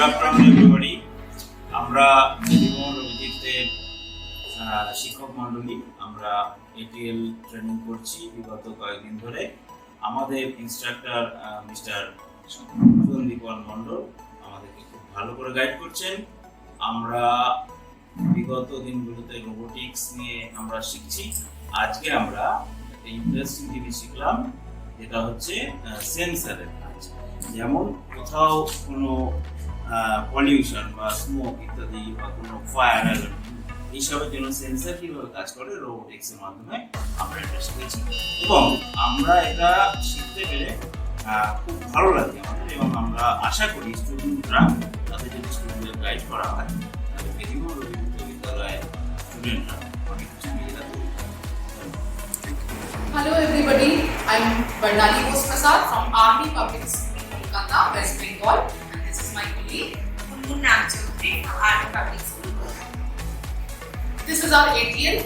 afternoon everybody. আমরা বেদিভবন রবিজিতের শিক্ষক মণ্ডলী আমরা এটিএল ট্রেনিং করছি বিগত কয়েকদিন ধরে। আমাদের ইনস্ট্রাক্টর মিস্টার সন্দীপন মণ্ডল আমাদেরকে খুব ভালো করে গাইড করছেন। আমরা বিগত দিনগুলোতে রোবোটিক্স নিয়ে আমরা শিখছি। আজকে আমরা একটা ইন্টারেস্টিং জিনিস শিখলাম, যেটা হচ্ছে সেন্সারের কাজ। যেমন কোথাও কোনো পলিউশন বা স্মোক ইত্যাদি বা কোনো ফায়ার অ্যালার্ম, এইসবের জন্য সেন্সার কীভাবে কাজ করে রোবোটিক্সের মাধ্যমে আমরা এটা শিখেছি এবং আমরা এটা শিখতে পেরে খুব ভালো লাগে আমাদের, এবং আমরা আশা করি স্টুডেন্টরা তাদের যদি স্টুডেন্টদের গাইড করা হয় তাহলে বেদিভবন রবীন্দ্র বিদ্যালয়ের স্টুডেন্টরা অনেক কিছু নিজেরা তৈরি করে। Hello everybody, I'm Bedibhawan from Army Public School Kolkata, West Bengal, and this is my colleague from Army Public School. This is our ATL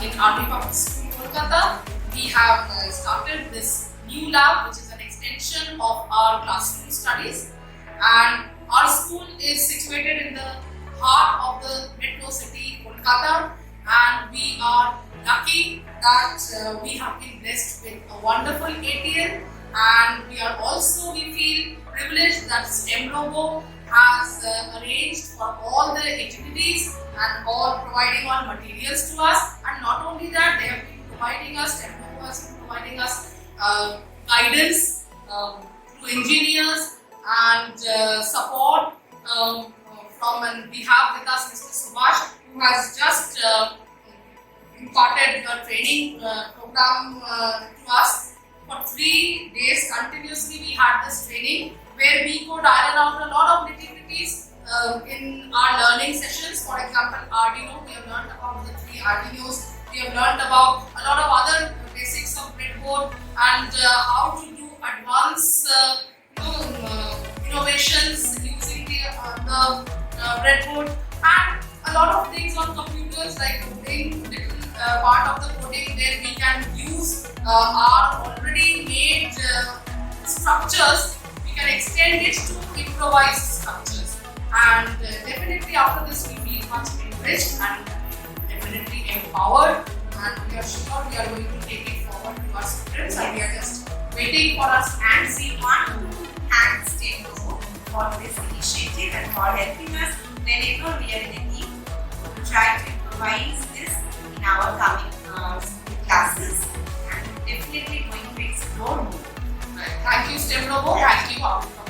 in Army Public School Kolkata. We have started this new lab, which is an extension of our classroom studies, and our school is situated in the heart of the metro city Kolkata, and we are lucky that we have been blessed with a wonderful ATL, and we feel privileged that STEMROBO has arranged for all the activities and all providing all materials to us. And not only that, they have been providing us, STEMROBO has been providing us guidance to engineers and support and we have with us Mr. Subhash, who has just imparted a training program to us. For 3 days continuously we had this training where we could iron out a lot of nitty-gritties in our learning sessions. For example, Arduino, we have learned about the 3 Arduinos. We have learned about a lot of other basics of breadboard and how to do advanced innovations using the breadboard, and a lot of things on computers like coding, part of the coding where we can use our already made structures, we can extend it to improvised structures, and definitely after this we feel much enriched and definitely empowered, and we are sure we are going to take it forward to our students, and we are just waiting for us. And we want to thank STEMROBO for this initiative and for helping us whenever we are in a team to try to improvise this in our coming classes, and definitely going to explore more. Thank you STEMROBO, thank you.